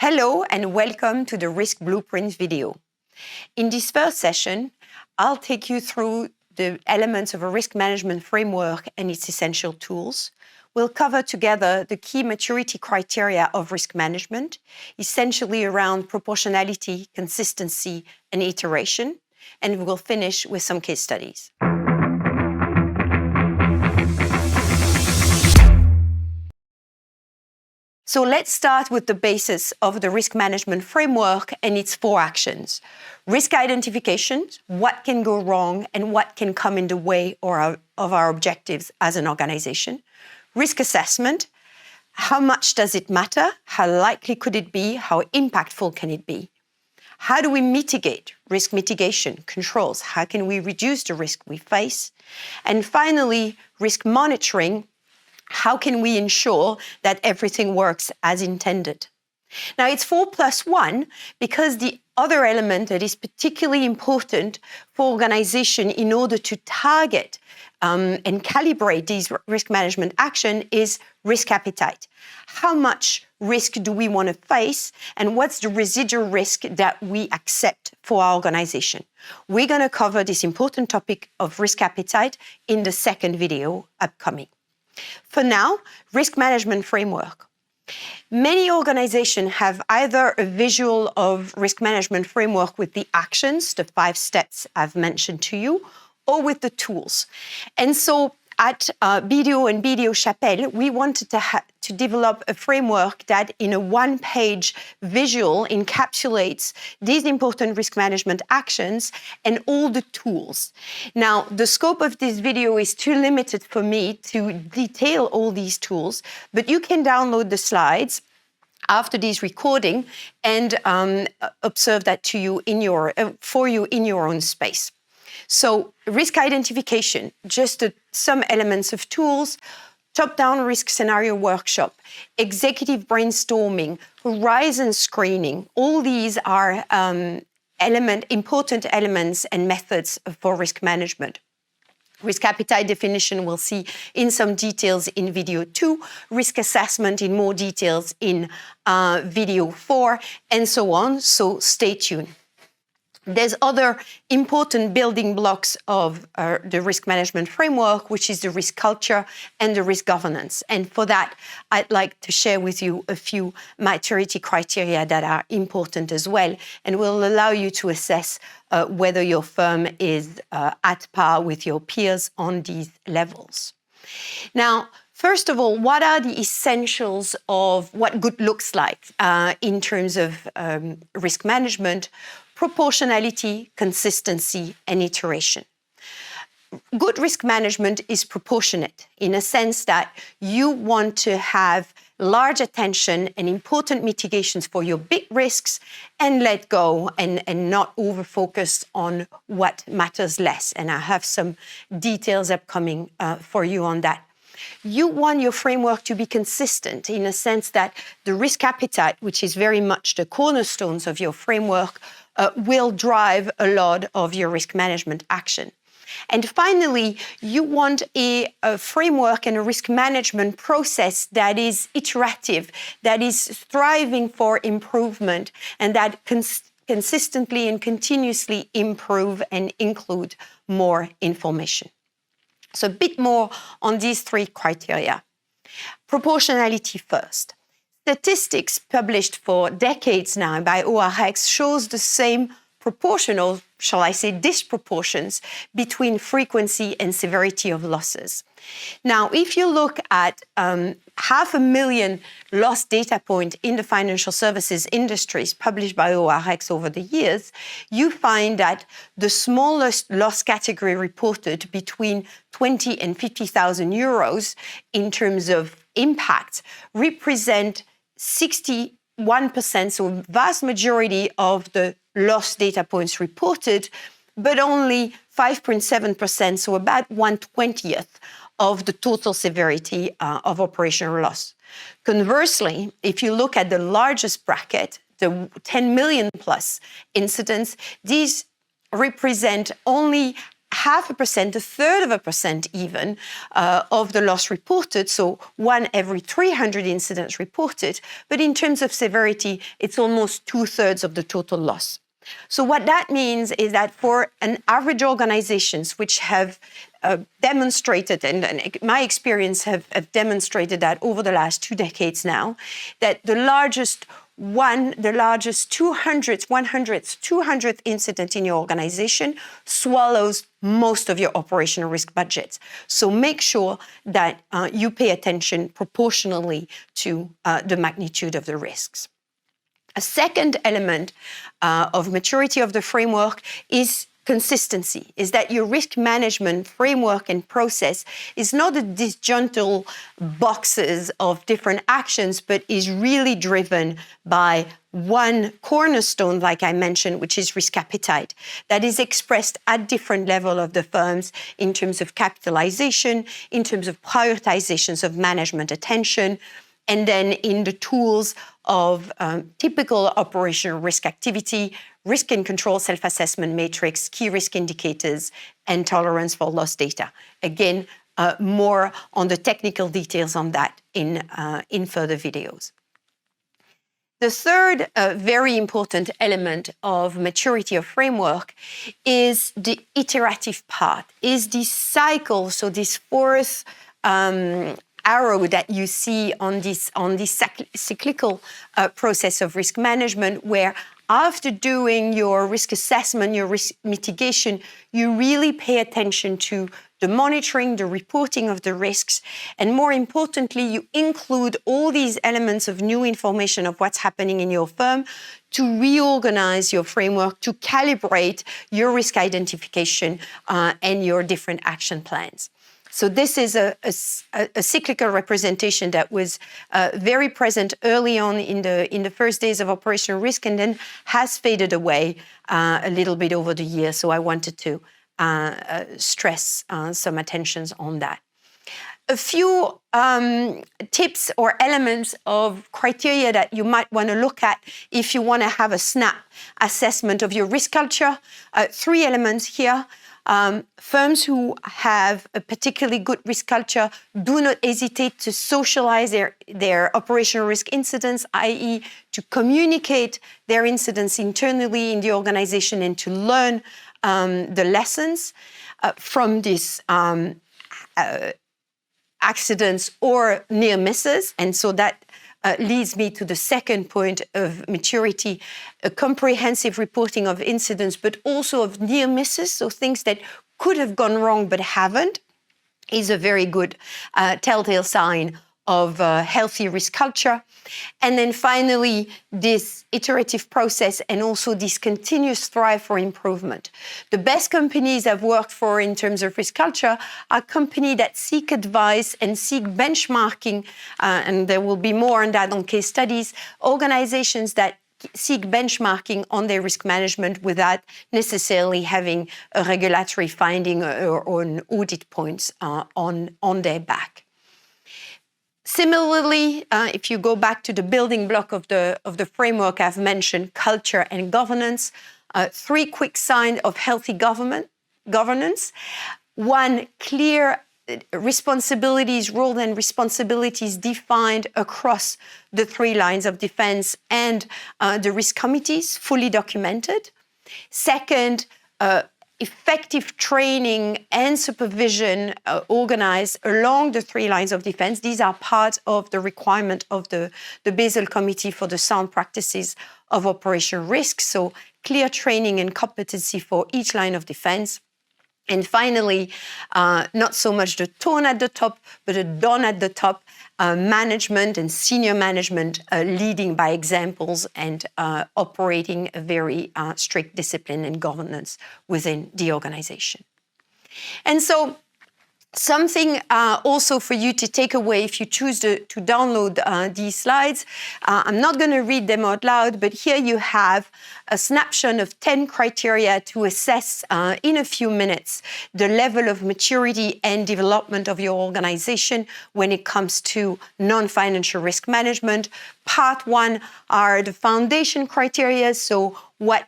Hello and welcome to the Risk Blueprint video. In this first session, I'll take you through the elements of a risk management framework and its essential tools. We'll cover together the key maturity criteria of risk management, essentially around proportionality, consistency, and iteration, and we'll finish with some case studies. So let's start with the basis of the risk management framework and its 4 actions. Risk identification, what can go wrong and what can come in the way of our objectives as an organization. Risk assessment, how much does it matter? How likely could it be? How impactful can it be? How do we mitigate? Risk mitigation, controls. How can we reduce the risk we face? And finally, risk monitoring. How can we ensure that everything works as intended? Now, it's 4+1 because the other element that is particularly important for organization in order to target and calibrate these risk management action is risk appetite. How much risk do we want to face and what's the residual risk that we accept for our organization? We're going to cover this important topic of risk appetite in the second video upcoming. For now, risk management framework. Many organizations have either a visual of risk management framework with the actions, the 5 steps I've mentioned to you, or with the tools. And so at BDO and BDO Chapelle, we wanted to develop a framework that in a 1-page visual encapsulates these important risk management actions and all the tools. Now, the scope of this video is too limited for me to detail all these tools, but you can download the slides after this recording and observe that for you in your own space. So risk identification, just some elements of tools, top-down risk scenario workshop, executive brainstorming, horizon screening. All these are important elements and methods for risk management. Risk appetite definition we'll see in some details in video 2, risk assessment in more details in video 4, and so on. So stay tuned. There's other important building blocks of the risk management framework, which is the risk culture and the risk governance. And for that, I'd like to share with you a few maturity criteria that are important as well, and will allow you to assess whether your firm is at par with your peers on these levels. Now, first of all, what are the essentials of what good looks like in terms of risk management? Proportionality, consistency, and iteration. Good risk management is proportionate in a sense that you want to have large attention and important mitigations for your big risks and let go and not over-focus on what matters less. And I have some details upcoming for you on that. You want your framework to be consistent in a sense that the risk appetite, which is very much the cornerstones of your framework, will drive a lot of your risk management action. And finally, you want a framework and a risk management process that is iterative, that is striving for improvement, and that consistently and continuously improve and include more information. So a bit more on these 3 criteria. Proportionality first. Statistics published for decades now by ORX shows the same proportion, or shall I say disproportions, between frequency and severity of losses. Now, if you look at 500,000 loss data point in the financial services industries published by ORX over the years, you find that the smallest loss category reported between 20 and 50,000 euros in terms of impact represent 61%, so vast majority of the loss data points reported, but only 5.7%, so about 1/20th of the total severity of operational loss. Conversely, if you look at the largest bracket, the 10 million plus incidents, these represent only 0.5%, a third of a percent even, of the loss reported, so 1 every 300 incidents reported, but in terms of severity, it's almost 2/3 of the total loss. So what that means is that for an average organizations which have demonstrated, and my experience have demonstrated that over the last 2 decades now, that the largest 200th incident in your organization swallows most of your operational risk budget. So make sure that you pay attention proportionally to the magnitude of the risks. A second element of maturity of the framework is consistency, is that your risk management framework and process is not a disjunctural boxes of different actions, but is really driven by one cornerstone, like I mentioned, which is risk appetite, that is expressed at different levels of the firms in terms of capitalization, in terms of prioritizations of management attention, and then in the tools of typical operational risk activity, risk and control self-assessment matrix, key risk indicators, and tolerance for loss data. Again, more on the technical details on that in further videos. The third very important element of maturity of framework is the iterative part, is this cycle, so this fourth arrow that you see on this cyclical process of risk management, where after doing your risk assessment, your risk mitigation, you really pay attention to the monitoring, the reporting of the risks, and more importantly, you include all these elements of new information of what's happening in your firm to reorganize your framework, to calibrate your risk identification and your different action plans. So this is a cyclical representation that was very present early on in the first days of operational risk, and then has faded away a little bit over the years. So I wanted to stress some attentions on that. A few tips or elements of criteria that you might want to look at if you want to have a snap assessment of your risk culture. 3 elements here. Firms who have a particularly good risk culture do not hesitate to socialize their operational risk incidents, i.e. to communicate their incidents internally in the organization and to learn the lessons from these accidents or near misses. And so that leads me to the second point of maturity, a comprehensive reporting of incidents, but also of near misses, so things that could have gone wrong but haven't, is a very good telltale sign of a healthy risk culture. And then finally, this iterative process and also this continuous drive for improvement. The best companies I've worked for in terms of risk culture are companies that seek advice and seek benchmarking, and there will be more on that on case studies, organizations that seek benchmarking on their risk management without necessarily having a regulatory finding or an audit points on their back. Governance. If you go back to the building block of the framework I've mentioned, culture and governance, 3 quick signs of healthy governance. 1, clear responsibilities, roles and responsibilities defined across the 3 lines of defense and the risk committees, fully documented. 2, effective training and supervision organized along the 3 lines of defense. These are part of the requirement of the Basel Committee for the Sound Practices of Operational Risk. So clear training and competency for each line of defense. And finally, not so much the tone at the top, but a done at the top, management and senior management leading by examples and operating a very strict discipline and governance within the organization. And so something also for you to take away if you choose to download these slides. I'm not going to read them out loud, but here you have a snapshot of 10 criteria to assess in a few minutes the level of maturity and development of your organization when it comes to non-financial risk management. Part 1 are the foundation criteria, so what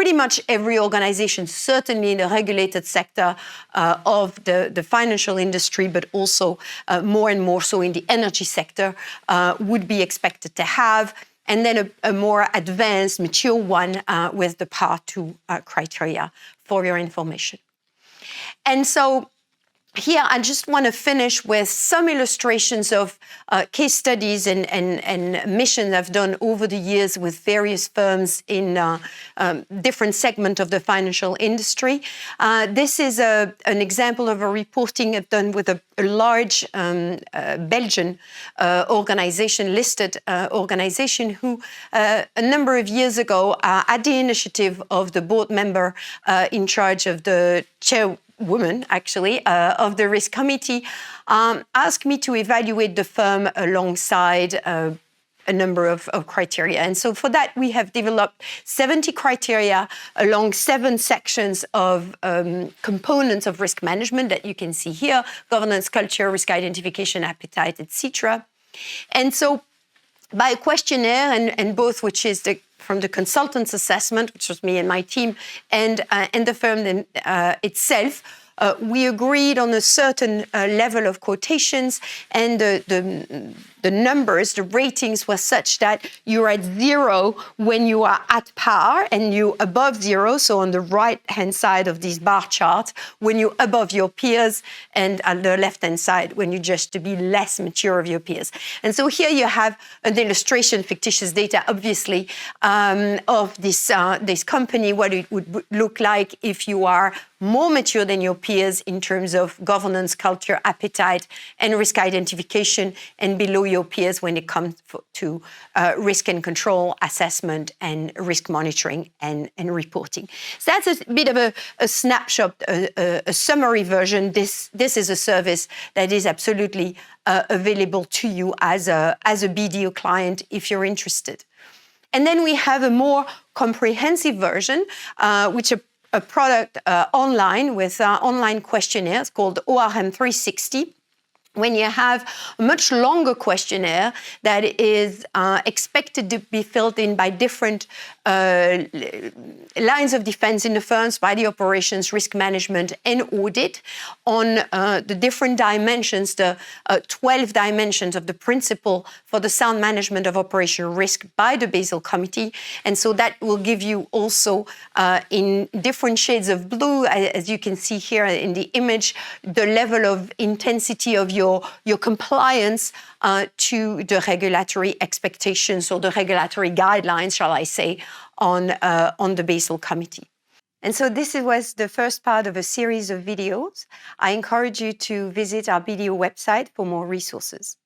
pretty much every organization, certainly in the regulated sector of the financial industry, but also more and more so in the energy sector, would be expected to have. And then a more advanced, mature one with the Part 2 criteria for your information. And so here, I just want to finish with some illustrations of case studies and missions I've done over the years with various firms in different segments of the financial industry. This is an example of a reporting I've done with a large Belgian organization, listed organization, who a number of years ago, at the initiative of the board member in charge of the chairwoman, actually, of the risk committee, asked me to evaluate the firm alongside a number of criteria. And so for that, we have developed 70 criteria along 7 sections of components of risk management that you can see here: governance, culture, risk identification, appetite, etc. And so by a questionnaire, and both, which is from the consultant's assessment, which was me and my team, and the firm itself, we agreed on a certain level of quotations, and the numbers, the ratings were such that you're at 0 when you are at par, and you're above 0, so on the right-hand side of this bar chart, when you're above your peers, and on the left-hand side, when you just to be less mature of your peers. And so here you have an illustration, fictitious data, obviously, of this company, what it would look like if you are more mature than your peers in terms of governance, culture, appetite, and risk identification, and below your peers when it comes to risk and control assessment and risk monitoring and reporting. So that's a bit of a snapshot, a summary version. This is a service that is absolutely available to you as a BDO client if you're interested. And then we have a more comprehensive version, which a product online with online questionnaires called ORM 360. When you have a much longer questionnaire that is expected to be filled in by different lines of defense in the firms, by the operations, risk management, and audit, on the different dimensions, the 12 dimensions of the principle for the sound management of operational risk by the Basel Committee. And so that will give you also, in different shades of blue, as you can see here in the image, the level of intensity of your compliance to the regulatory expectations, or the regulatory guidelines, shall I say, on the Basel Committee. And so this was the first part of a series of videos. I encourage you to visit our BDO website for more resources.